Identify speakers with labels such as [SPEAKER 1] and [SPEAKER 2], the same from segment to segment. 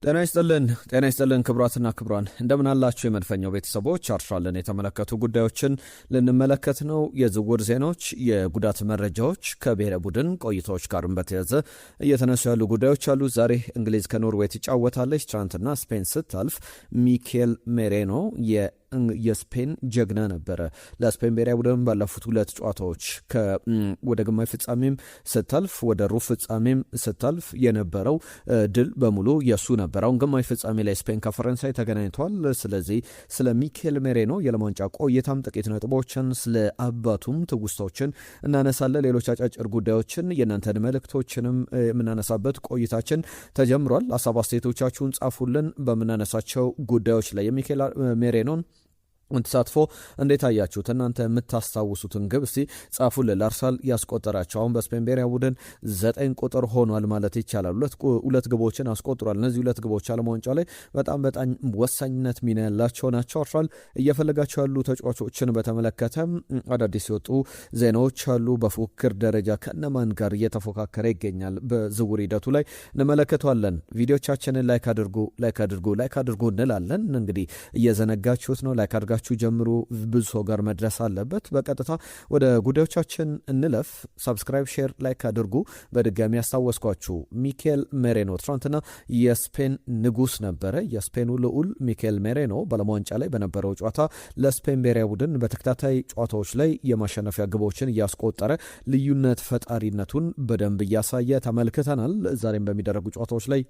[SPEAKER 1] ጤና ይስጥልን ክቡራትና ክቡራን እንደምን አላችሁ? የመድፈኛው ቤተሰቦች አርሻልን የተመለከቱ ጉዳዮችን ልንመለከት ነው። የዝውውር ዜናዎች፣ የጉዳት መረጃዎች፣ ከብሔራዊ ቡድን ቆይታዎች ጋርም በተያዘ እየተነሱ ያሉ ጉዳዮች አሉ። ዛሬ እንግሊዝ ከኖርዌይ ትጫወታለች። ትናንትና ስፔን ስታልፍ ሚኬል ሜሬኖ የስፔን ጀግና ነበረ። ለስፔን ብሔራዊ ቡድን ባለፉት ሁለት ጨዋታዎች ወደ ግማሽ ፍጻሜም ስታልፍ ወደ ሩብ ፍጻሜም ስታልፍ የነበረው ድል በሙሉ የሱ ነበር። አሁን ግማሽ ፍጻሜ ላይ ስፔን ከፈረንሳይ ተገናኝተዋል። ስለዚህ ስለ ሚኬል ሜሬኖ የዓለም ዋንጫ ቆይታም ጥቂት ነጥቦችን፣ ስለ አባቱም ትውስታዎችን እናነሳለን። ሌሎች አጫጭር ጉዳዮችን የእናንተን መልእክቶችንም የምናነሳበት ቆይታችን ተጀምሯል። ሀሳብ አስተያየቶቻችሁን ጻፉልን። በምናነሳቸው ጉዳዮች ላይ የሚኬል ሜሬኖን ተሳትፎ እንዴት አያችሁት? እናንተ የምታስታውሱትን ግብ እስቲ ጻፉልን። አርሰናል ያስቆጠራቸው አሁን በስፔን ብሔራዊ ቡድን 9 ቁጥር ሆኗል ማለት ይቻላል። ሁለት ግቦችን አስቆጥሯል። እነዚህ ሁለት ግቦች ዓለም ዋንጫ ላይ በጣም ወሳኝነት ሚና ያላቸው ናቸው። አርሰናል እየፈለጋቸው ያሉ ተጫዋቾችን በተመለከተ አዳዲስ የወጡ ዜናዎች አሉ። በፉክክር ደረጃ ከነማን ጋር እየተፎካከረ ይገኛል? በዝውውር ሂደቱ ላይ እንመለከተዋለን። ቪዲዮቻችንን ላይክ አድርጉ እንላለን። እንግዲህ እየዘነጋችሁት ነው። ላይክ አድርጋችሁ ጀምሩ። ብዙ ሰው ጋር መድረስ አለበት። በቀጥታ ወደ ጉዳዮቻችን እንለፍ። ሰብስክራይብ፣ ሼር፣ ላይክ አድርጉ። በድጋሚ ያስታወስኳችሁ ሚኬል ሜሬኖ ትናንትና የስፔን ንጉስ ነበረ። የስፔኑ ልዑል ሚኬል ሜሬኖ በዓለም ዋንጫ ላይ በነበረው ጨዋታ ለስፔን ብሔራዊ ቡድን በተከታታይ ጨዋታዎች ላይ የማሸነፊያ ግቦችን እያስቆጠረ ልዩነት ፈጣሪነቱን በደንብ እያሳየ ተመልክተናል። ዛሬም በሚደረጉ ጨዋታዎች ላይ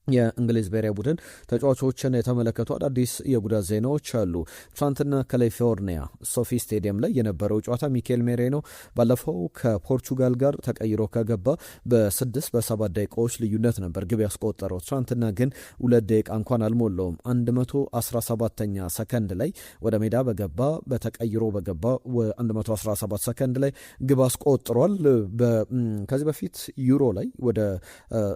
[SPEAKER 1] የእንግሊዝ ብሔራዊ ቡድን ተጫዋቾችን የተመለከቱ አዳዲስ የጉዳት ዜናዎች አሉ። ትናንትና ካሊፎርኒያ ሶፊ ስቴዲየም ላይ የነበረው ጨዋታ ሚኬል ሜሬኖ ባለፈው ከፖርቹጋል ጋር ተቀይሮ ከገባ በ7 ደቂቃዎች ልዩነት ነበር ግብ ያስቆጠረው። ትናንትና ግን 2 ደቂቃ እንኳን አልሞላውም። 117ኛ ሰከንድ ላይ ወደ ሜዳ ተቀይሮ በገባ 117 ሰከንድ ላይ ግብ አስቆጥሯል። ከዚህ በፊት ዩሮ ላይ ወደ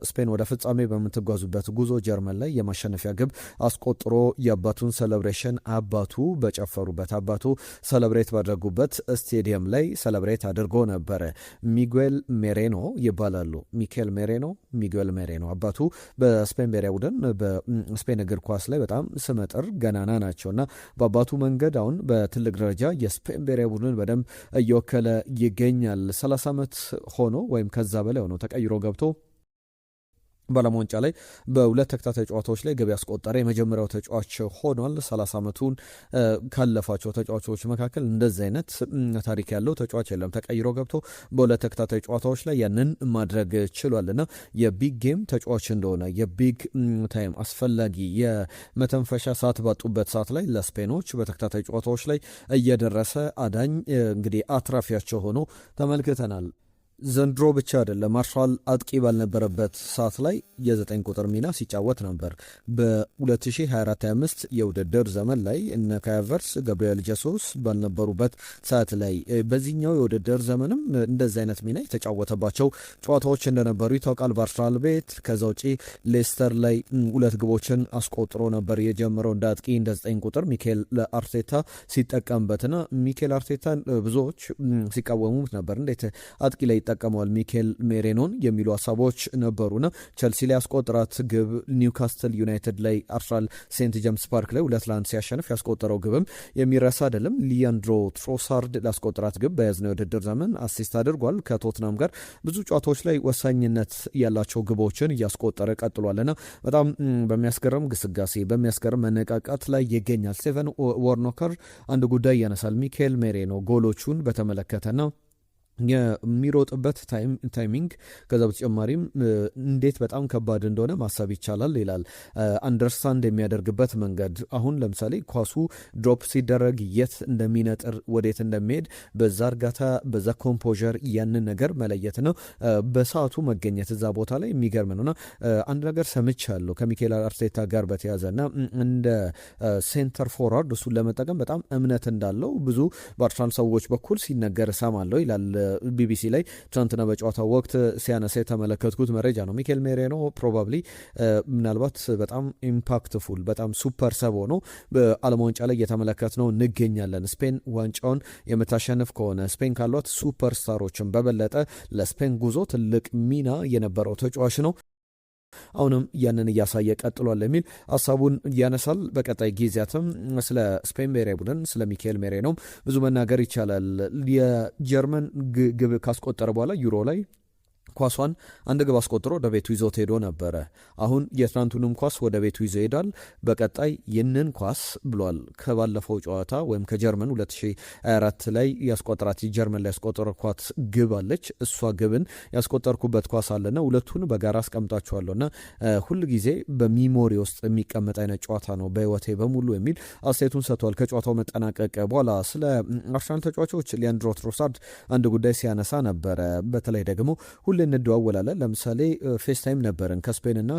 [SPEAKER 1] ስፔን ወደ ፍጻሜ በምትጓዙበት ጉዞ ጀርመን ላይ የማሸነፊያ ግብ አስቆጥሮ የአባቱን ሴሌብሬሽን አባቱ በጨፈሩበት አባቱ ሴሌብሬት ባደረጉበት ስቴዲየም ላይ ሴሌብሬት አድርጎ ነበረ። ሚጌል ሜሬኖ ይባላሉ። ሚጌል ሜሬኖ አባቱ በስፔን ብሔራዊ ቡድን በስፔን እግር ኳስ ላይ በጣም ስመጥር ገናና ናቸውና በአባቱ መንገድ አሁን በትልቅ ደረጃ የስፔን ብሔራዊ ቡድን በደንብ እየወከለ ይገኛል። 30 ዓመት ሆኖ ወይም ከዛ በላይ ሆኖ ተቀይሮ ገብቶ በዓለም ዋንጫ ላይ በሁለት ተከታታይ ጨዋታዎች ላይ ግብ ያስቆጠረ የመጀመሪያው ተጫዋች ሆኗል። 30 ዓመቱን ካለፋቸው ተጫዋቾች መካከል እንደዚህ አይነት ታሪክ ያለው ተጫዋች የለም። ተቀይሮ ገብቶ በሁለት ተከታታይ ጨዋታዎች ላይ ያንን ማድረግ ችሏልና የቢግ ጌም ተጫዋች እንደሆነ የቢግ ታይም አስፈላጊ የመተንፈሻ ሰዓት ባጡበት ሰዓት ላይ ለስፔኖች በተከታታይ ጨዋታዎች ላይ እየደረሰ አዳኝ እንግዲህ አትራፊያቸው ሆኖ ተመልክተናል። ዘንድሮ ብቻ አይደለም አርሰናል አጥቂ ባልነበረበት ሰዓት ላይ የ9 ቁጥር ሚና ሲጫወት ነበር። በ2024/25 የውድድር ዘመን ላይ እነ ካይ ሃቨርትዝ፣ ጋብሪኤል ጀሱስ ባልነበሩበት ሰዓት ላይ በዚህኛው የውድድር ዘመንም እንደዚህ አይነት ሚና የተጫወተባቸው ጨዋታዎች እንደነበሩ ይታወቃል በአርሰናል ቤት። ከዛ ውጪ ሌስተር ላይ 2 ግቦችን አስቆጥሮ ነበር የጀመረው እንደ አጥቂ እንደ 9 ቁጥር ሚኬል አርቴታ ሲጠቀምበትና ሚኬል አርቴታን ብዙዎች ሲቃወሙት ነበር። እንዴት አጥቂ ላይ ይጠቀመዋል ሚኬል ሜሬኖን የሚሉ ሀሳቦች ነበሩና ቸልሲ ላይ ያስቆጠራት ግብ፣ ኒውካስትል ዩናይትድ ላይ አርሰናል ሴንት ጄምስ ፓርክ ላይ 2-1 ሲያሸንፍ ያስቆጠረው ግብም የሚረሳ አይደለም። ሊያንድሮ ትሮሳርድ ላስቆጠራት ግብ በያዝነው የውድድር ዘመን አሲስት አድርጓል። ከቶትናም ጋር ብዙ ጨዋታዎች ላይ ወሳኝነት ያላቸው ግቦችን እያስቆጠረ ቀጥሏልና በጣም በሚያስገርም ግስጋሴ በሚያስገርም መነቃቃት ላይ ይገኛል። ስቴቨን ዋርኖከር አንድ ጉዳይ ያነሳል ሚኬል ሜሬኖ ጎሎቹን በተመለከተና የሚሮጥበት ታይሚንግ ከዛ በተጨማሪም እንዴት በጣም ከባድ እንደሆነ ማሰብ ይቻላል ይላል። አንደርስታንድ የሚያደርግበት መንገድ አሁን ለምሳሌ ኳሱ ድሮፕ ሲደረግ የት እንደሚነጥር ወዴት እንደሚሄድ በዛ እርጋታ በዛ ኮምፖዠር ያንን ነገር መለየት ነው። በሰዓቱ መገኘት እዛ ቦታ ላይ የሚገርም ነውና አንድ ነገር ሰምቻለሁ ከሚኬል አርቴታ ጋር በተያዘና እንደ ሴንተር ፎርዋርድ እሱን ለመጠቀም በጣም እምነት እንዳለው ብዙ በአርሰናል ሰዎች በኩል ሲነገር እሰማለሁ ይላል። ቢቢሲ ላይ ትናንትና በጨዋታው ወቅት ሲያነሳ የተመለከትኩት መረጃ ነው። ሚኬል ሜሬኖ ፕሮባብሊ ምናልባት በጣም ኢምፓክትፉል በጣም ሱፐር ሰብ ሆኖ በዓለም ዋንጫ ላይ እየተመለከት ነው እንገኛለን። ስፔን ዋንጫውን የምታሸንፍ ከሆነ ስፔን ካሏት ሱፐር ስታሮችን በበለጠ ለስፔን ጉዞ ትልቅ ሚና የነበረው ተጫዋች ነው። አሁንም ያንን እያሳየ ቀጥሏል የሚል ሀሳቡን ያነሳል። በቀጣይ ጊዜያትም ስለ ስፔን ብሔራዊ ቡድን ስለ ሚካኤል ሜሬኖም ብዙ መናገር ይቻላል። የጀርመን ግብ ካስቆጠረ በኋላ ዩሮ ላይ ኳሷን አንድ ግብ አስቆጥሮ ወደ ቤቱ ይዞት ሄዶ ነበረ። አሁን የትናንቱንም ኳስ ወደ ቤቱ ይዞ ሄዷል። በቀጣይ ይህንን ኳስ ብሏል ከባለፈው ጨዋታ ወይም ከጀርመን 2024 ላይ ያስቆጠራት ጀርመን ላይ ያስቆጠርኳት ግብ አለች። እሷ ግብን ያስቆጠርኩበት ኳስ አለና ሁለቱን በጋራ አስቀምጣችኋለሁና ሁል ጊዜ በሚሞሪ ውስጥ የሚቀመጥ አይነት ጨዋታ ነው በህይወቴ በሙሉ የሚል አስተያየቱን ሰጥቷል። ከጨዋታው መጠናቀቅ በኋላ ስለ አርሰናል ተጫዋቾች ሊያንድሮ ትሮሳርድ አንድ ጉዳይ ሲያነሳ ነበረ። በተለይ ደግሞ ሁሌ እንደዋወላለን። ለምሳሌ ፌስታይም ነበረን ከስፔንና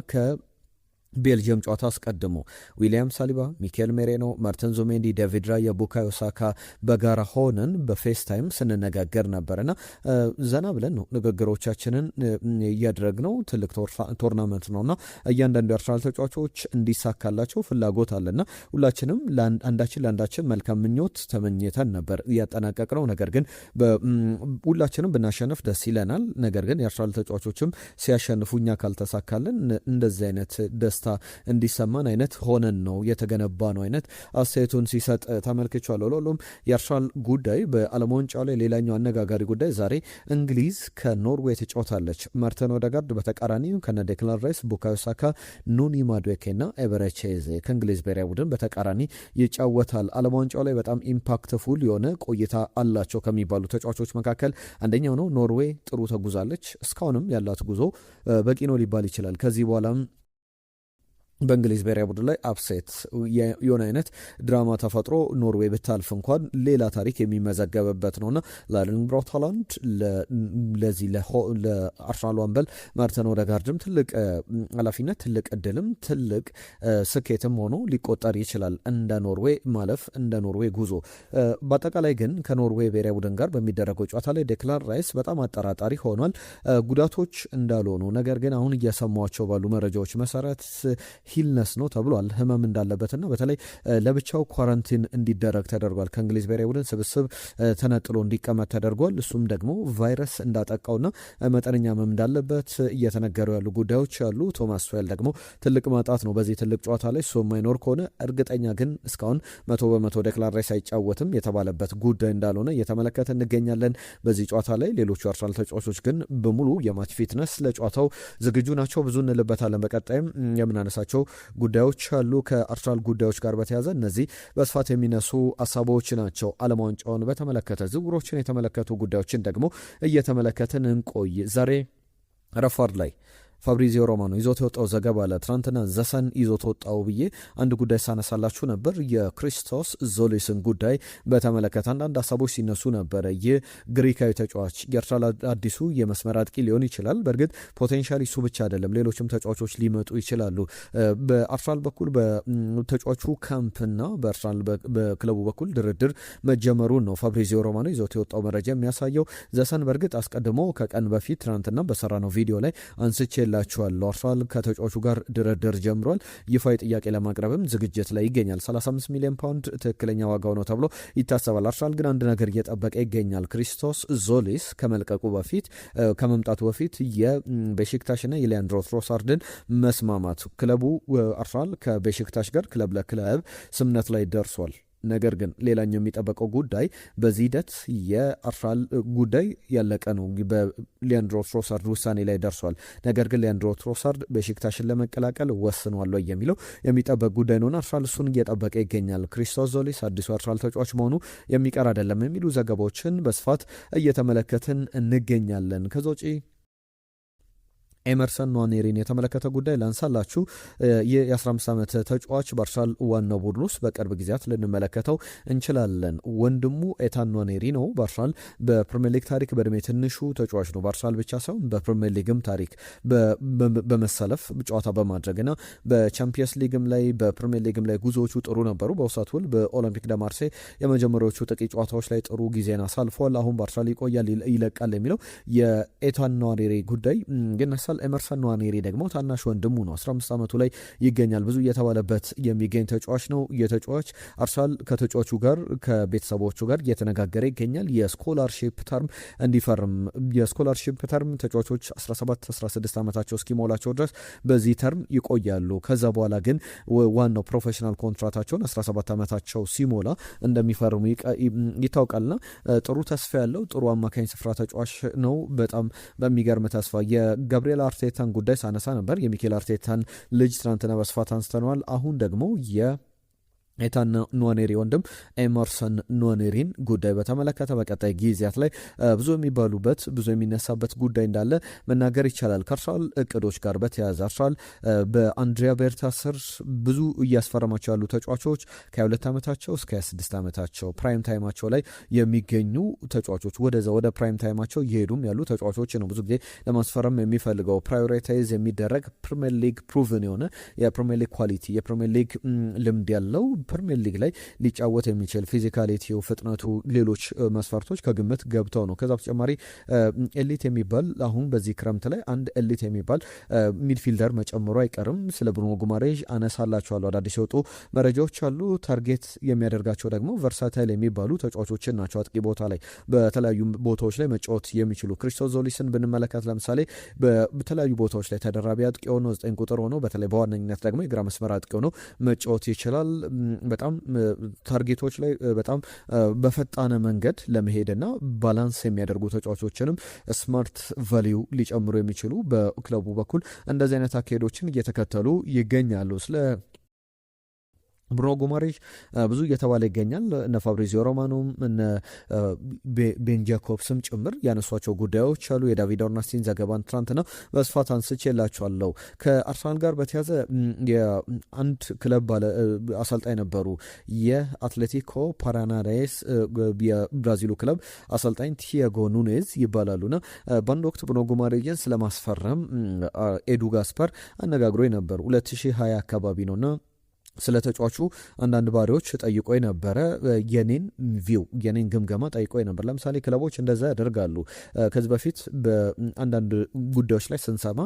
[SPEAKER 1] ቤልጅየም ጨዋታ አስቀድሞ ዊሊያም ሳሊባ፣ ሚካኤል ሜሬኖ፣ ማርቲን ዙሜንዲ፣ ዴቪድ ራያ፣ ቡካዮ ሳካ በጋራ ሆነን በፌስታይም ስንነጋገር ነበርና ዘና ብለን ነው ንግግሮቻችንን እያደረግነው። ትልቅ ቶርናመንት ነውና እያንዳንዱ የአርሰናል ተጫዋቾች እንዲሳካላቸው ፍላጎት አለና ሁላችንም አንዳችን ለአንዳችን መልካም ምኞት ተመኝተን ነበር እያጠናቀቅ ነው። ነገር ግን ሁላችንም ብናሸንፍ ደስ ይለናል። ነገር ግን የአርሰናል ተጫዋቾችም ሲያሸንፉ እኛ ካልተሳካልን እንደዚህ አይነት ደስ እንዲሰማን አይነት ሆነን ነው የተገነባ ነው አይነት አስተያየቱን ሲሰጥ ተመልክቻለሁ። ለሁሉም የአርሰናል ጉዳይ በዓለም ዋንጫው ላይ ሌላኛው አነጋጋሪ ጉዳይ ዛሬ እንግሊዝ ከኖርዌይ ተጫውታለች። ማርቲን ኦዴጋርድ በተቃራኒው ከነ ዴክላን ራይስ፣ ቡካዮ ሳካ፣ ኑኒ ማዱዌኬና ኤበረቼዜ ከእንግሊዝ ብሔራዊ ቡድን በተቃራኒ ይጫወታል። ዓለም ዋንጫው ላይ በጣም ኢምፓክትፉል የሆነ ቆይታ አላቸው ከሚባሉ ተጫዋቾች መካከል አንደኛው ነው። ኖርዌይ ጥሩ ተጉዛለች። እስካሁንም ያላት ጉዞ በቂ ነው ሊባል ይችላል። ከዚህ በኋላም በእንግሊዝ ብሔራዊ ቡድን ላይ አፕሴት የሆነ አይነት ድራማ ተፈጥሮ ኖርዌይ ብታልፍ እንኳን ሌላ ታሪክ የሚመዘገብበት ነውና ለኤርሊንግ ብራውት ሃላንድ ለዚህ ለአርሰናል አምበል ማርቲን ኦዴጋርድም ትልቅ ኃላፊነት ትልቅ እድልም ትልቅ ስኬትም ሆኖ ሊቆጠር ይችላል እንደ ኖርዌይ ማለፍ እንደ ኖርዌይ ጉዞ። በአጠቃላይ ግን ከኖርዌይ ብሔራዊ ቡድን ጋር በሚደረገው ጨዋታ ላይ ዴክላን ራይስ በጣም አጠራጣሪ ሆኗል። ጉዳቶች እንዳልሆኑ ነገር ግን አሁን እየሰሟቸው ባሉ መረጃዎች መሰረት ሂልነስ ነው ተብሏል። ህመም እንዳለበትና በተለይ ለብቻው ኳረንቲን እንዲደረግ ተደርጓል። ከእንግሊዝ ብሔራዊ ቡድን ስብስብ ተነጥሎ እንዲቀመጥ ተደርጓል። እሱም ደግሞ ቫይረስ እንዳጠቃውና መጠነኛ ህመም እንዳለበት እየተነገሩ ያሉ ጉዳዮች አሉ። ቶማስ ቱዌል ደግሞ ትልቅ ማጣት ነው በዚህ ትልቅ ጨዋታ ላይ እሱ የማይኖር ከሆነ እርግጠኛ ግን እስካሁን 100% ዴክላን ራይስ አይጫወትም የተባለበት ጉዳይ እንዳልሆነ እየተመለከተ እንገኛለን። በዚህ ጨዋታ ላይ ሌሎቹ አርሰናል ተጫዋቾች ግን በሙሉ የማች ፊትነስ ለጨዋታው ዝግጁ ናቸው። ብዙ እንልበታለን። በቀጣይም የምናነሳቸው ጉዳዮች አሉ። ከአርሰናል ጉዳዮች ጋር በተያያዘ እነዚህ በስፋት የሚነሱ ሀሳቦች ናቸው። ዓለም ዋንጫውን በተመለከተ ዝውውሮችን የተመለከቱ ጉዳዮችን ደግሞ እየተመለከትን እንቆይ። ዛሬ ረፋድ ላይ ፋብሪዚዮ ሮማኖ ይዞት የወጣው ዘገባ አለ። ትናንትና ዘሰን ይዞት ወጣው ብዬ አንድ ጉዳይ ሳነሳላችሁ ነበር። የክሪስቶስ ዞሊስን ጉዳይ በተመለከተ አንዳንድ ሀሳቦች ሲነሱ ነበረ። ይህ ግሪካዊ ተጫዋች የአርሰናል አዲሱ የመስመር አጥቂ ሊሆን ይችላል። በእርግጥ ፖቴንሻል እሱ ብቻ አይደለም፣ ሌሎችም ተጫዋቾች ሊመጡ ይችላሉ። በአርሰናል በኩል በተጫዋቹ ካምፕና በአርሰናል በክለቡ በኩል ድርድር መጀመሩን ነው ፋብሪዚዮ ሮማኖ ይዞት የወጣው መረጃ የሚያሳየው። ዘሰን በእርግጥ አስቀድሞ ከቀን በፊት ትናንትና በሰራነው ቪዲዮ ላይ አንስቼ ላችኋለሁ። አርሰናል ከተጫዋቹ ጋር ድርድር ጀምሯል። ይፋዊ ጥያቄ ለማቅረብም ዝግጅት ላይ ይገኛል። 35 ሚሊዮን ፓውንድ ትክክለኛ ዋጋው ነው ተብሎ ይታሰባል። አርሰናል ግን አንድ ነገር እየጠበቀ ይገኛል። ክሪስቶስ ዞሊስ ከመልቀቁ በፊት ከመምጣቱ በፊት የቤሺክታሽና የሊያንድሮ ትሮሳርድን መስማማት ክለቡ አርሰናል ከቤሺክታሽ ጋር ክለብ ለክለብ ስምነት ላይ ደርሷል። ነገር ግን ሌላኛው የሚጠበቀው ጉዳይ በዚህ ሂደት የአርሰናል ጉዳይ ያለቀ ነው። በሊያንድሮ ትሮሳርድ ውሳኔ ላይ ደርሷል። ነገር ግን ሊያንድሮ ትሮሳርድ ቤሺክታሽን ለመቀላቀል ወስኗል የሚለው የሚጠበቅ ጉዳይ ነውና አርሰናል እሱን እየጠበቀ ይገኛል። ክሪስቶስ ዞሊስ አዲሱ አርሰናል ተጫዋች መሆኑ የሚቀር አይደለም የሚሉ ዘገባዎችን በስፋት እየተመለከትን እንገኛለን። ከዛ ውጪ ኤመርሰን ኗኔሪን የተመለከተ ጉዳይ ላንሳላችሁ። የ15 ዓመት ተጫዋች በአርሰናል ዋናው ቡድን ውስጥ በቅርብ ጊዜያት ልንመለከተው እንችላለን። ወንድሙ ኤታን ኗኔሪ ነው። በአርሰናል በፕሪሚየር ሊግ ታሪክ በእድሜ ትንሹ ተጫዋች ነው። በአርሰናል ብቻ ሳይሆን በፕሪሚየር ሊግም ታሪክ በመሰለፍ ጨዋታ በማድረግና በቻምፒየንስ ሊግም ላይ በፕሪሚየር ሊግም ላይ ጉዞዎቹ ጥሩ ነበሩ። በውሳት ውል በኦሎምፒክ ደ ማርሴይ የመጀመሪያዎቹ ጥቂት ጨዋታዎች ላይ ጥሩ ጊዜን አሳልፏል። አሁን በአርሰናል ይቆያል ይለቃል የሚለው የኤታን ኗኔሪ ጉዳይ ግን አርሰናል። ኤመርሰን ንዋኔሪ ደግሞ ታናሽ ወንድሙ ነው። 15 ዓመቱ ላይ ይገኛል። ብዙ እየተባለበት የሚገኝ ተጫዋች ነው። የተጫዋች አርሰናል ከተጫዋቹ ጋር ከቤተሰቦቹ ጋር እየተነጋገረ ይገኛል የስኮላርሺፕ ተርም እንዲፈርም። የስኮላርሺፕ ተርም ተጫዋቾች 17-16 ዓመታቸው እስኪሞላቸው ድረስ በዚህ ተርም ይቆያሉ። ከዛ በኋላ ግን ዋናው ፕሮፌሽናል ኮንትራታቸውን 17 ዓመታቸው ሲሞላ እንደሚፈርሙ ይታወቃልና ጥሩ ተስፋ ያለው ጥሩ አማካኝ ስፍራ ተጫዋች ነው። በጣም በሚገርም ተስፋ የጋብሪኤል አርቴታን ጉዳይ ሳነሳ ነበር። የሚኬል አርቴታን ልጅ ትናንትና በስፋት አንስተነዋል። አሁን ደግሞ ኤታን ንዋኔሪ ወንድም ኤመርሰን ንዋኔሪን ጉዳይ በተመለከተ በቀጣይ ጊዜያት ላይ ብዙ የሚባሉበት ብዙ የሚነሳበት ጉዳይ እንዳለ መናገር ይቻላል። ከአርሰናል እቅዶች ጋር በተያያዘ አርሰናል በአንድሪያ ቤርታ ስር ብዙ እያስፈረማቸው ያሉ ተጫዋቾች ከ22 ዓመታቸው እስከ 26 ዓመታቸው ፕራይም ታይማቸው ላይ የሚገኙ ተጫዋቾች ወደ ፕራይም ታይማቸው እየሄዱም ያሉ ተጫዋቾች ነው ብዙ ጊዜ ለማስፈረም የሚፈልገው። ፕራዮሪታይዝ የሚደረግ ፕሪሚየር ሊግ ፕሩቭን የሆነ የፕሪሚየር ሊግ ኳሊቲ የፕሪሚየር ሊግ ልምድ ያለው ፕሪሚየር ሊግ ላይ ሊጫወት የሚችል ፊዚካሊቲው፣ ፍጥነቱ፣ ሌሎች መስፈርቶች ከግምት ገብተው ነው። ከዛ በተጨማሪ ኤሊት የሚባል አሁን በዚህ ክረምት ላይ አንድ ኤሊት የሚባል ሚድፊልደር መጨመሩ አይቀርም። ስለ ብሩኖ ጉማሬዥ አነሳላቸዋለሁ። አዳዲስ የወጡ መረጃዎች አሉ። ታርጌት የሚያደርጋቸው ደግሞ ቨርሳታይል የሚባሉ ተጫዋቾችን ናቸው። አጥቂ ቦታ ላይ በተለያዩ ቦታዎች ላይ መጫወት የሚችሉ ክሪስቶስ ዞሊስን ብንመለከት ለምሳሌ በተለያዩ ቦታዎች ላይ ተደራቢ አጥቂ ሆኖ 9 ቁጥር ሆኖ በተለይ በዋነኝነት ደግሞ የግራ መስመር አጥቂ ሆኖ መጫወት ይችላል። በጣም ታርጌቶች ላይ በጣም በፈጣነ መንገድ ለመሄድና ባላንስ የሚያደርጉ ተጫዋቾችንም ስማርት ቫሊዩ ሊጨምሩ የሚችሉ በክለቡ በኩል እንደዚህ አይነት አካሄዶችን እየተከተሉ ይገኛሉ። ስለ ብሩኖ ጉማሬዥ ብዙ እየተባለ ይገኛል። እነ ፋብሪዚዮ ሮማኖም እነ ቤን ጃኮብስም ጭምር ያነሷቸው ጉዳዮች አሉ። የዳቪድ ኦርናስቲን ዘገባን ትናንትና በስፋት አንስቼላቸዋለሁ። ከአርሰናል ጋር በተያዘ የአንድ ክለብ አሰልጣኝ ነበሩ። የአትሌቲኮ ፓራናይስ የብራዚሉ ክለብ አሰልጣኝ ቲያጎ ኑኔዝ ይባላሉና በአንድ ወቅት ብሩኖ ጉማሬዥን ስለማስፈረም ኤዱ ጋስፐር አነጋግሮ ነበር። 2020 አካባቢ ነውና ስለ ተጫዋቹ አንዳንድ ባሪዎች ጠይቆ ነበረ። የኔን ግምገማ ጠይቆ ነበር። ለምሳሌ ክለቦች እንደዛ ያደርጋሉ። ከዚህ በፊት በአንዳንድ ጉዳዮች ላይ ስንሰማ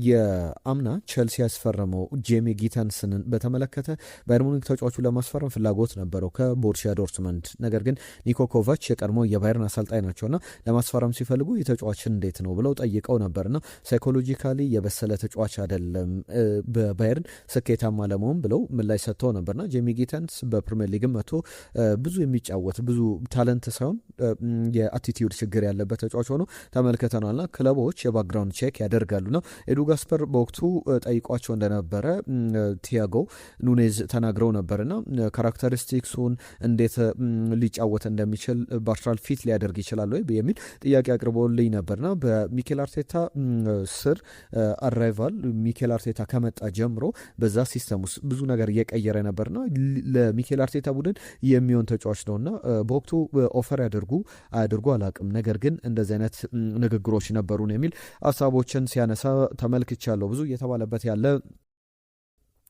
[SPEAKER 1] የአምና ቼልሲ ያስፈረመው ጄሚ ጊተንስንን በተመለከተ ባየር ሙኒክ ተጫዋቹ ለማስፈረም ፍላጎት ነበረው ከቦሩሲያ ዶርትመንድ። ነገር ግን ኒኮ ኮቫች የቀድሞ የባየርን አሰልጣኝ ናቸውና ለማስፈረም ሲፈልጉ የተጫዋችን እንዴት ነው ብለው ጠይቀው ነበርና ሳይኮሎጂካሊ የበሰለ ተጫዋች አይደለም፣ በባየርን ስኬታማ ለመሆን ብለው ላይ ሰጥተው ነበርና ጄሚ ጊተንስ በፕሪሚየር ሊግ መጥቶ ብዙ የሚጫወት ብዙ ታለንት ሳይሆን የአቲቲዩድ ችግር ያለበት ተጫዋች ሆኖ ተመልክተናልና ክለቦች የባክግራውንድ ቼክ ያደርጋሉና ኤዱ ጋስፐር በወቅቱ ጠይቋቸው እንደነበረ ቲያጎ ኑኔዝ ተናግረው ነበርና ካራክተሪስቲክሱን እንዴት ሊጫወት እንደሚችል በአርሰናል ፊት ሊያደርግ ይችላል ወይ የሚል ጥያቄ አቅርቦልኝ ነበርና በሚኬል አርቴታ ስር አራይቫል ሚኬል አርቴታ ከመጣ ጀምሮ በዛ ሲስተም ውስጥ ብዙ ነገር እየቀየረ ነበርና ለሚኬል አርቴታ ቡድን የሚሆን ተጫዋች ነውና በወቅቱ ኦፈር አያድርጉ አላቅም። ነገር ግን እንደዚህ አይነት ንግግሮች ነበሩን የሚል ሀሳቦችን ሲያነሳ ተመልክቻለሁ። ብዙ እየተባለበት ያለ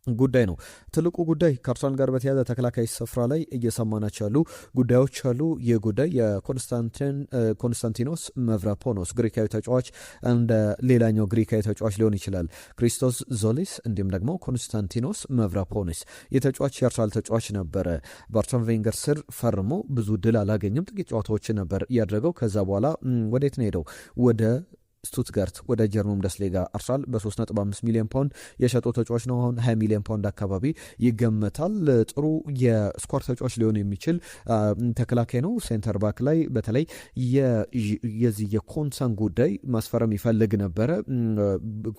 [SPEAKER 1] ጉዳይ ነው። ትልቁ ጉዳይ ከአርሰናል ጋር በተያዘ ተከላካይ ስፍራ ላይ እየሰማናቸው ያሉ ጉዳዮች አሉ። ይህ ጉዳይ የኮንስታንቲኖስ መቭራፖኖስ ግሪካዊ ተጫዋች እንደ ሌላኛው ግሪካዊ ተጫዋች ሊሆን ይችላል። ክሪስቶስ ዞሊስ እንዲሁም ደግሞ ኮንስታንቲኖስ መቭራፖኖስ የተጫዋች የአርሰናል ተጫዋች ነበረ። በአርሰን ቬንገር ስር ፈርሞ ብዙ ድል አላገኝም። ጥቂት ጨዋታዎች ነበር እያደረገው። ከዛ በኋላ ወዴት ነው ሄደው? ወደ ስቱትጋርት ወደ ጀርመን ቡንደስሊጋ አርሰናል በ3.5 ሚሊዮን ፓውንድ የሸጠው ተጫዋች ነው። አሁን 20 ሚሊዮን ፓውንድ አካባቢ ይገመታል። ጥሩ የስኳር ተጫዋች ሊሆን የሚችል ተከላካይ ነው። ሴንተር ባክ ላይ በተለይ የዚህ የኮንሳን ጉዳይ ማስፈረም ይፈልግ ነበረ።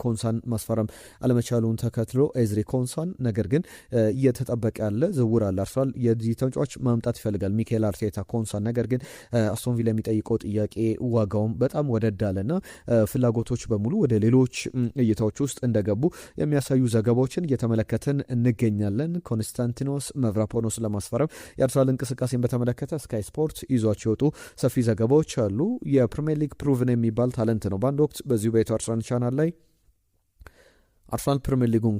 [SPEAKER 1] ኮንሳን ማስፈረም አለመቻሉን ተከትሎ ኤዝሪ ኮንሳን ነገር ግን እየተጠበቀ ያለ ዝውውር አለ። አርሰናል የዚህ ተጫዋች ማምጣት ይፈልጋል ሚኬል አርቴታ ኮንሳን። ነገር ግን አስቶን ቪላ የሚጠይቀው ጥያቄ ዋጋውም በጣም ወደድ አለና ፍላጎቶች በሙሉ ወደ ሌሎች እይታዎች ውስጥ እንደገቡ የሚያሳዩ ዘገባዎችን እየተመለከትን እንገኛለን። ኮንስታንቲኖስ መቭራፖኖስ ለማስፈረም የአርሰናል እንቅስቃሴን በተመለከተ ስካይ ስፖርት ይዟቸው የወጡ ሰፊ ዘገባዎች አሉ። የፕሪሚየር ሊግ ፕሩቭን የሚባል ታለንት ነው። በአንድ ወቅት በዚሁ በኢትዮ አርሰናል ቻናል ላይ አርሰናል ፕሪሚየር ሊጉን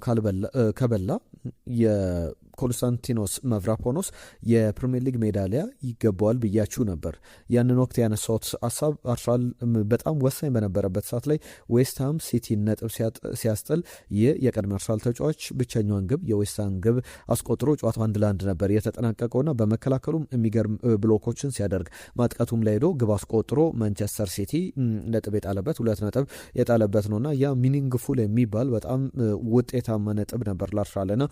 [SPEAKER 1] ከበላ ኮንስታንቲኖስ ማቭራፖኖስ የፕሪሚየር ሊግ ሜዳሊያ ይገባዋል ብያችሁ ነበር። ያንን ወቅት ያነሳሁት ሀሳብ አርሰናል በጣም ወሳኝ በነበረበት ሰዓት ላይ ዌስትሃም ሲቲን ነጥብ ሲያስጥል ይህ የቀድሞ አርሰናል ተጫዋች ብቸኛውን ግብ የዌስትሃም ግብ አስቆጥሮ ጨዋታው 1-1 ነበር የተጠናቀቀውና በመከላከሉም የሚገርም ብሎኮችን ሲያደርግ ማጥቃቱም ላይ ሄዶ ግብ አስቆጥሮ ማንቸስተር ሲቲ ነጥብ የጣለበት 2 ነጥብ የጣለበት ነውና ያ ሚኒንግፉል የሚባል በጣም ውጤታማ ነጥብ ነበር ለአርሰናልና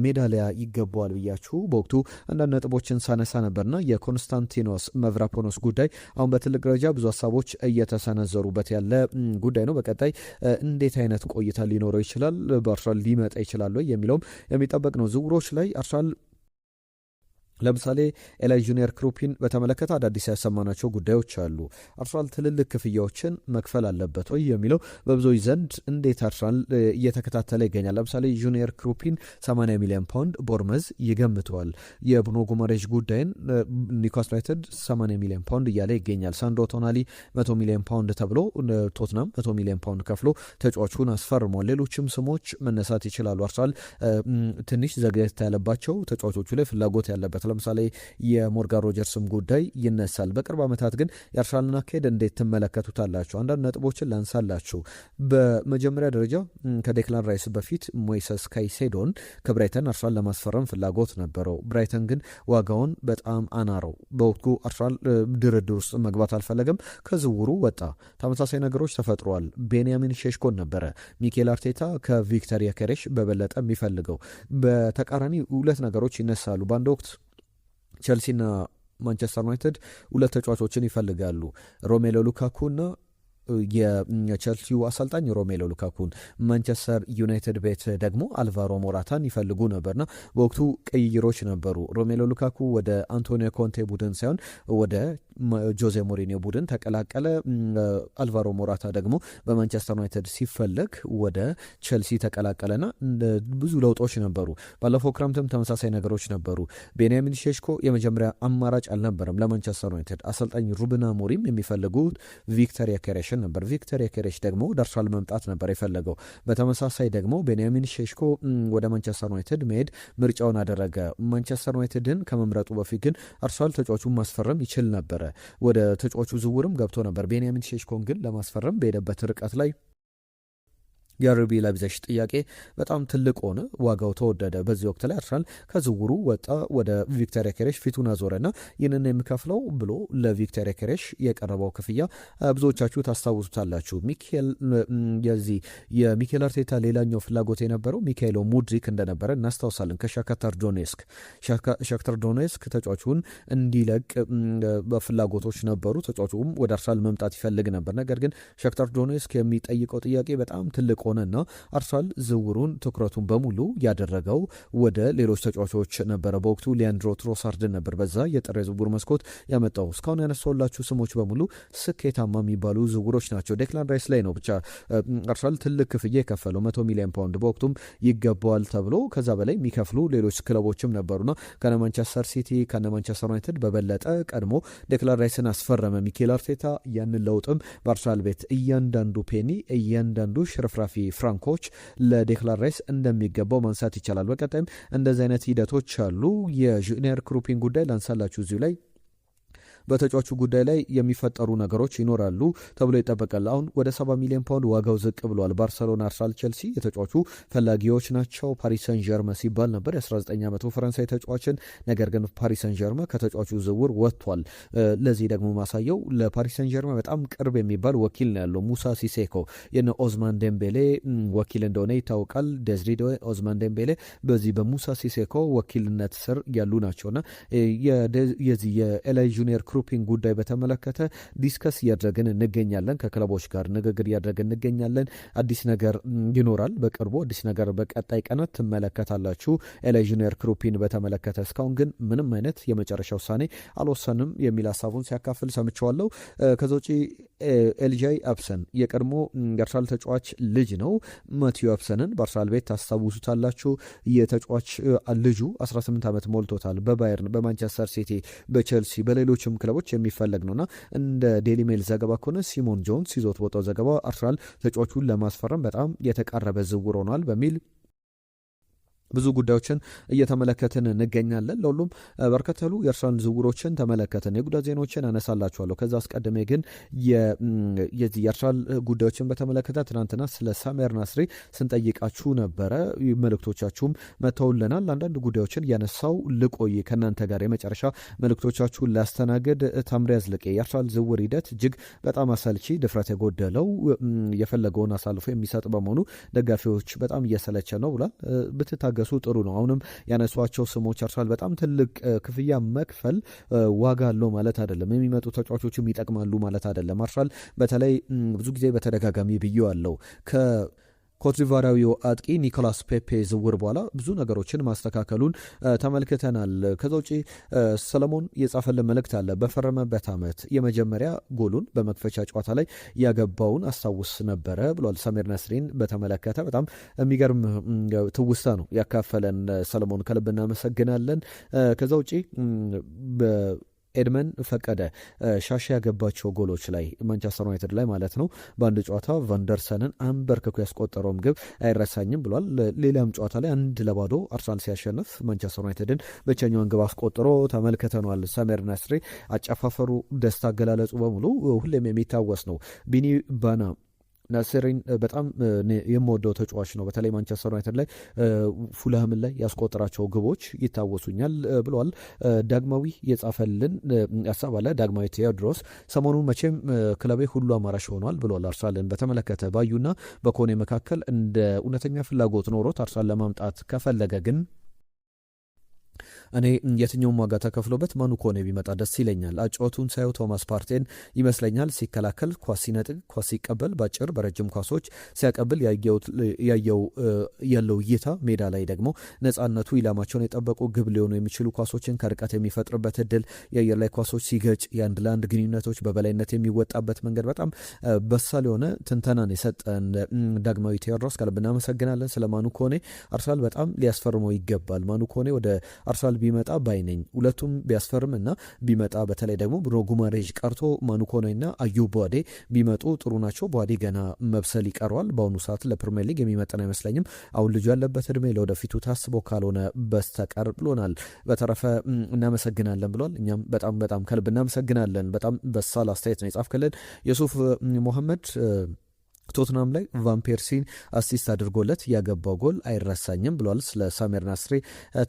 [SPEAKER 1] ሜዳሊያ ይገባዋል ብያችሁ በወቅቱ አንዳንድ ነጥቦችን ሳነሳ ነበርና የኮንስታንቲኖስ ማቭራፖኖስ ጉዳይ አሁን በትልቅ ደረጃ ብዙ ሀሳቦች እየተሰነዘሩበት ያለ ጉዳይ ነው። በቀጣይ እንዴት አይነት ቆይታ ሊኖረው ይችላል፣ በአርሰናል ሊመጣ ይችላል የሚለውም የሚጠበቅ ነው። ዝውውሮች ላይ አርሰናል ለምሳሌ ኤላይ ጁኒየር ክሩፒን በተመለከተ አዳዲስ ያሰማናቸው ጉዳዮች አሉ። አርሰናል ትልልቅ ክፍያዎችን መክፈል አለበት ወይ የሚለው በብዙዎች ዘንድ እንዴት አርሰናል እየተከታተለ ይገኛል። ለምሳሌ ጁኒየር ክሩፒን 80 ሚሊዮን ፓውንድ ቦርመዝ ይገምተዋል። የብሩኖ ጉማሬሽ ጉዳይን ኒውካስል ዩናይትድ 80 ሚሊዮን ፓውንድ እያለ ይገኛል። ሳንድሮ ቶናሊ 100 ሚሊዮን ፓውንድ ተብሎ ቶትናም 100 ሚሊዮን ፓውንድ ከፍሎ ተጫዋቹን አስፈርሟል። ሌሎችም ስሞች መነሳት ይችላሉ። አርሰናል ትንሽ ዘግየት ያለባቸው ተጫዋቾቹ ላይ ፍላጎት ያለበት ለምሳሌ የሞርጋን ሮጀርስም ጉዳይ ይነሳል። በቅርብ ዓመታት ግን የአርሰናልን አካሄድ እንዴት ትመለከቱታላችሁ? አንዳንድ ነጥቦችን ላንሳላችሁ። በመጀመሪያ ደረጃ ከዴክላን ራይስ በፊት ሞይሰስ ካይሴዶን ከብራይተን አርሰናል ለማስፈረም ፍላጎት ነበረው። ብራይተን ግን ዋጋውን በጣም አናረው። በወቅቱ አርሰናል ድርድር ውስጥ መግባት አልፈለገም፣ ከዝውውሩ ወጣ። ተመሳሳይ ነገሮች ተፈጥረዋል። ቤንያሚን ሼሽኮን ነበረ ሚኬል አርቴታ ከቪክተር ዮኬሬሽ በበለጠ የሚፈልገው። በተቃራኒ ሁለት ነገሮች ይነሳሉ። በአንድ ወቅት ቸልሲና ማንቸስተር ዩናይትድ ሁለት ተጫዋቾችን ይፈልጋሉ፣ ሮሜሎ ሉካኩና የቸልሲው አሰልጣኝ ሮሜሎ ሉካኩን። ማንቸስተር ዩናይትድ ቤት ደግሞ አልቫሮ ሞራታን ይፈልጉ ነበርና በወቅቱ ቅይሮች ነበሩ። ሮሜሎ ሉካኩ ወደ አንቶኒዮ ኮንቴ ቡድን ሳይሆን ወደ ጆዜ ሞሪኒዮ ቡድን ተቀላቀለ። አልቫሮ ሞራታ ደግሞ በማንቸስተር ዩናይትድ ሲፈለግ ወደ ቸልሲ ተቀላቀለና ብዙ ለውጦች ነበሩ። ባለፈው ክረምትም ተመሳሳይ ነገሮች ነበሩ። ቤንያሚን ሼሽኮ የመጀመሪያ አማራጭ አልነበረም ለማንቸስተር ዩናይትድ። አሰልጣኝ ሩበን አሞሪም የሚፈልጉት ቪክተር ዮኬሬሽ ነበር። ቪክተር ዮኬሬሽ ደግሞ ደርሷል መምጣት ነበር የፈለገው። በተመሳሳይ ደግሞ ቤንያሚን ሼሽኮ ወደ ማንቸስተር ዩናይትድ መሄድ ምርጫውን አደረገ። ማንቸስተር ዩናይትድን ከመምረጡ በፊት ግን አርሰናል ተጫዋቹን ማስፈረም ይችል ነበረ። ወደ ተጫዋቹ ዝውውርም ገብቶ ነበር። ቤንያሚን ሼሽኮን ግን ለማስፈረም በሄደበት ርቀት ላይ የአርቢ ላይፕዚግ ጥያቄ በጣም ትልቅ ሆነ፣ ዋጋው ተወደደ። በዚህ ወቅት ላይ አርሰናል ከዝውውሩ ወጣ፣ ወደ ቪክተር ዮኬሬሽ ፊቱን አዞረና ይህንን የሚከፍለው ብሎ ለቪክተር ዮኬሬሽ የቀረበው ክፍያ ብዙዎቻችሁ ታስታውሱታላችሁ። የሚኬል አርቴታ ሌላኛው ፍላጎት የነበረው ሚካኤሎ ሙድሪክ እንደነበረ እናስታውሳለን። ከሻክታር ዶኔስክ ተጫዋቹን እንዲለቅ በፍላጎቶች ነበሩ። ተጫዋቹም ወደ አርሰናል መምጣት ይፈልግ ነበር። ነገር ግን ሻክታር ዶኔስክ የሚጠይቀው ጥያቄ በጣም ትልቅ ሆነና አርሰናል ዝውውሩን ትኩረቱን በሙሉ ያደረገው ወደ ሌሎች ተጫዋቾች ነበረ። በወቅቱ ሊያንድሮ ትሮሳርድን ነበር በዛ የጥር ዝውውር መስኮት ያመጣው። እስካሁን ያነሳውላችሁ ስሞች በሙሉ ስኬታማ የሚባሉ ዝውውሮች ናቸው። ዴክላን ራይስ ላይ ነው ብቻ አርሰናል ትልቅ ክፍያ የከፈለው 100 ሚሊዮን ፓውንድ በወቅቱም ይገባዋል ተብሎ ከዛ በላይ የሚከፍሉ ሌሎች ክለቦችም ነበሩና ከነ ማንቸስተር ሲቲ ከነ ማንቸስተር ዩናይትድ በበለጠ ቀድሞ ዴክላን ራይስን አስፈረመ ሚኬል አርቴታ። ያንን ለውጥም በአርሰናል ቤት እያንዳንዱ ፔኒ እያንዳንዱ ሽርፍራፊ ፍራንኮች ለዴክላን ራይስ እንደሚገባው ማንሳት ይቻላል። በቀጣይም እንደዚህ አይነት ሂደቶች አሉ። የጁኒየር ክሩፒን ጉዳይ ላንሳላችሁ እዚሁ ላይ በተጫዋቹ ጉዳይ ላይ የሚፈጠሩ ነገሮች ይኖራሉ ተብሎ ይጠበቃል። አሁን ወደ 70 ሚሊዮን ፓውንድ ዋጋው ዝቅ ብሏል። ባርሰሎና፣ አርሰናል፣ ቸልሲ የተጫዋቹ ፈላጊዎች ናቸው። ፓሪስ ሰን ዠርመ ሲባል ነበር የ19 ዓመቱ ፈረንሳይ ተጫዋችን። ነገር ግን ፓሪስ ሰን ዠርመ ከተጫዋቹ ዝውውር ወጥቷል። ለዚህ ደግሞ ማሳየው ለፓሪስ ሰን ዠርመ በጣም ቅርብ የሚባል ወኪል ነው ያለው። ሙሳ ሲሴኮ የነ ኦዝማን ዴምቤሌ ወኪል እንደሆነ ይታወቃል። ደዝሪዶ ኦዝማን ዴምቤሌ በዚህ በሙሳ ሲሴኮ ወኪልነት ስር ያሉ ናቸውና የዚህ የኤላይ ጁኒየር ክሩፒን ጉዳይ በተመለከተ ዲስከስ እያደረግን እንገኛለን። ከክለቦች ጋር ንግግር እያደረግን እንገኛለን። አዲስ ነገር ይኖራል በቅርቡ። አዲስ ነገር በቀጣይ ቀናት ትመለከታላችሁ ኤላይ ጁኒየር ክሩፒን በተመለከተ። እስካሁን ግን ምንም አይነት የመጨረሻ ውሳኔ አልወሰንም የሚል ሀሳቡን ሲያካፍል ሰምቸዋለሁ። ከዛ ውጪ ኤልጃይ አብሰን የቀድሞ የአርሰናል ተጫዋች ልጅ ነው። ማቲዮ አብሰንን በአርሰናል ቤት ታስታውሱታላችሁ። የተጫዋች ልጁ 18 ዓመት ሞልቶታል። በባየርን፣ በማንቸስተር ሲቲ፣ በቸልሲ በሌሎችም ክለቦች የሚፈለግ ነውና እንደ ዴሊ ሜል ዘገባ ከሆነ ሲሞን ጆንስ ይዞት ወጣው ዘገባ አርሰናል ተጫዋቹን ለማስፈረም በጣም የተቃረበ ዝውውር ሆኗል በሚል ብዙ ጉዳዮችን እየተመለከትን እንገኛለን። ለሁሉም በርከት ያሉ የአርሰናል ዝውውሮችን ተመለከትን። የጉዳት ዜናዎችን አነሳላችኋለሁ። ከዛ አስቀድሜ ግን የአርሰናል ጉዳዮችን በተመለከተ ትናንትና ስለ ሳሜር ናስሪ ስንጠይቃችሁ ነበረ። መልእክቶቻችሁም መተውልናል። አንዳንድ ጉዳዮችን እያነሳው ልቆይ ከእናንተ ጋር የመጨረሻ መልእክቶቻችሁን ላስተናገድ። ታምሬ አዝልቄ የአርሰናል ዝውውር ሂደት እጅግ በጣም አሰልቺ፣ ድፍረት የጎደለው የፈለገውን አሳልፎ የሚሰጥ በመሆኑ ደጋፊዎች በጣም እየሰለቸ ነው ብሏል። ብትታገሱ ጥሩ ነው። አሁንም ያነሷቸው ስሞች አርሰናል በጣም ትልቅ ክፍያ መክፈል ዋጋ አለው ማለት አይደለም። የሚመጡ ተጫዋቾችም ይጠቅማሉ ማለት አይደለም። አርሰናል በተለይ ብዙ ጊዜ በተደጋጋሚ ብዬዋለሁ ኮትዲቫራዊው አጥቂ ኒኮላስ ፔፔ ዝውውር በኋላ ብዙ ነገሮችን ማስተካከሉን ተመልክተናል። ከዛ ውጪ ሰለሞን የጻፈልን መልእክት አለ። በፈረመበት ዓመት የመጀመሪያ ጎሉን በመክፈቻ ጨዋታ ላይ ያገባውን አስታውስ ነበረ ብሏል። ሳሜር ናስሪን በተመለከተ በጣም የሚገርም ትውስታ ነው ያካፈለን ሰለሞን፣ ከልብ እናመሰግናለን። ከዛ ውጪ ኤድመን ፈቀደ ሻሻ ያገባቸው ጎሎች ላይ ማንቸስተር ዩናይትድ ላይ ማለት ነው በአንድ ጨዋታ ቫንደርሰንን አንበርክኮ ያስቆጠረውም ግብ አይረሳኝም ብሏል። ሌላም ጨዋታ ላይ 1-0 አርሰናል ሲያሸንፍ ማንቸስተር ዩናይትድን ብቸኛውን ግብ አስቆጥሮ ተመልክተኗል። ሳሜር ናስሪ አጨፋፈሩ፣ ደስታ አገላለጹ በሙሉ ሁሌም የሚታወስ ነው። ቢኒ ባና ናስሪን በጣም የምወደው ተጫዋች ነው። በተለይ ማንቸስተር ዩናይትድ ላይ ፉልሃምን ላይ ያስቆጠራቸው ግቦች ይታወሱኛል ብለዋል። ዳግማዊ የጻፈልን ሀሳብ አለ። ዳግማዊ ቴዎድሮስ ሰሞኑን መቼም ክለቤ ሁሉ አማራጭ ሆኗል ብለዋል። አርሰናልን በተመለከተ ባዩና በኮኔ መካከል እንደ እውነተኛ ፍላጎት ኖሮት አርሰናል ለማምጣት ከፈለገ ግን እኔ የትኛውም ዋጋ ተከፍሎበት ማኑ ኮኔ ቢመጣ ደስ ይለኛል። አጫወቱን ሳየው ቶማስ ፓርቴን ይመስለኛል። ሲከላከል፣ ኳስ ሲነጥቅ፣ ኳስ ሲቀበል፣ ባጭር በረጅም ኳሶች ሲያቀብል ያለው እይታ፣ ሜዳ ላይ ደግሞ ነፃነቱ፣ ኢላማቸውን የጠበቁ ግብ ሊሆኑ የሚችሉ ኳሶችን ከርቀት የሚፈጥርበት እድል፣ የአየር ላይ ኳሶች ሲገጭ የአንድ ለአንድ ግንኙነቶች በበላይነት የሚወጣበት መንገድ በጣም በሳል የሆነ ትንተናን የሰጠን ዳግማዊ ቴዎድሮስ ከልብ እናመሰግናለን። ስለ ማኑ ኮኔ አርሰናል በጣም ሊያስፈርመው ይገባል። ማኑ ኮኔ ወደ አርሰናል ቢመጣ ባይነኝ። ሁለቱም ቢያስፈርምና ቢመጣ በተለይ ደግሞ ብሩኖ ጉማሬዥ ቀርቶ ማኑ ኮኔና አዩብ ቡዋዴ ቢመጡ ጥሩ ናቸው። ቡዋዴ ገና መብሰል ይቀረዋል። በአሁኑ ሰዓት ለፕሪሚየር ሊግ የሚመጥን አይመስለኝም። አሁን ልጁ ያለበት እድሜ ለወደፊቱ ታስቦ ካልሆነ በስተቀር ብሎናል። በተረፈ እናመሰግናለን ብሏል። እኛም በጣም በጣም ከልብ እናመሰግናለን። በጣም በሳል አስተያየት ነው የጻፍክልን። የሱፍ ሙሐመድ ቶትናም ላይ ቫምፔርሲን አሲስት አድርጎለት ያገባው ጎል አይረሳኝም ብሏል። ስለ ሳሜር ናስሪ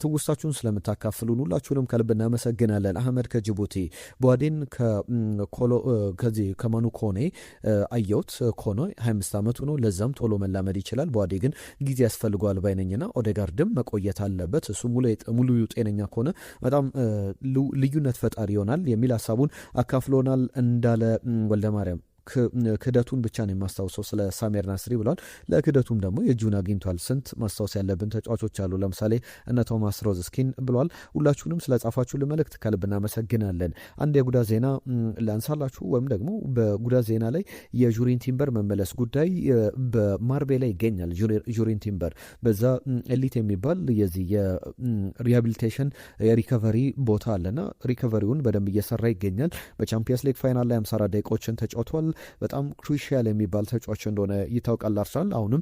[SPEAKER 1] ትውስታችሁን ስለምታካፍሉን ሁላችሁንም ከልብ እናመሰግናለን። አህመድ ከጅቡቲ ቡዋዴን ከዚህ ከማኑ ኮኔ አየውት። ኮኖ 25 ዓመቱ ነው፣ ለዛም ቶሎ መላመድ ይችላል። ቡዋዴ ግን ጊዜ ያስፈልገዋል ባይነኝና ኦዴጋርድም መቆየት አለበት። እሱ ሙሉ ጤነኛ ከሆነ በጣም ልዩነት ፈጣሪ ይሆናል የሚል ሀሳቡን አካፍሎናል። እንዳለ ወልደ ማርያም ክህደቱን ብቻ ነው የማስታውሰው ስለ ሳሜር ናስሪ ብለዋል። ለክህደቱም ደግሞ የእጁን አግኝቷል። ስንት ማስታወስ ያለብን ተጫዋቾች አሉ፣ ለምሳሌ እነ ቶማስ ሮዝስኪን ብለዋል። ሁላችሁንም ስለ ጻፋችሁ መልእክት ከልብ እናመሰግናለን። አንድ የጉዳት ዜና ላንሳላችሁ፣ ወይም ደግሞ በጉዳት ዜና ላይ የጁሪን ቲምበር መመለስ ጉዳይ በማርቤ ላይ ይገኛል። ጁሪን ቲምበር በዛ ኤሊት የሚባል የዚህ የሪሃቢሊቴሽን የሪከቨሪ ቦታ አለና ሪከቨሪውን በደንብ እየሰራ ይገኛል። በቻምፒየንስ ሊግ ፋይናል ላይ 54 ደቂቃዎችን ተጫውቷል። በጣም ክሩሻል የሚባል ተጫዋች እንደሆነ ይታወቃል። አርሰናል አሁንም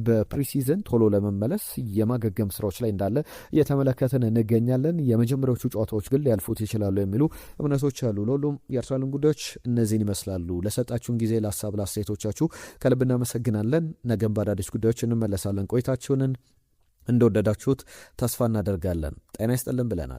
[SPEAKER 1] በፕሪሲዝን ቶሎ ለመመለስ የማገገም ስራዎች ላይ እንዳለ እየተመለከትን እንገኛለን። የመጀመሪያዎቹ ጨዋታዎች ግን ሊያልፉት ይችላሉ የሚሉ እምነቶች አሉ። ለሁሉም የአርሰናልን ጉዳዮች እነዚህን ይመስላሉ። ለሰጣችሁን ጊዜ፣ ለሀሳብ ለአስተያየቶቻችሁ ከልብ እናመሰግናለን። ነገም በአዳዲስ ጉዳዮች እንመለሳለን። ቆይታችሁንን እንደወደዳችሁት ተስፋ እናደርጋለን። ጤና ይስጥልን ብለናል።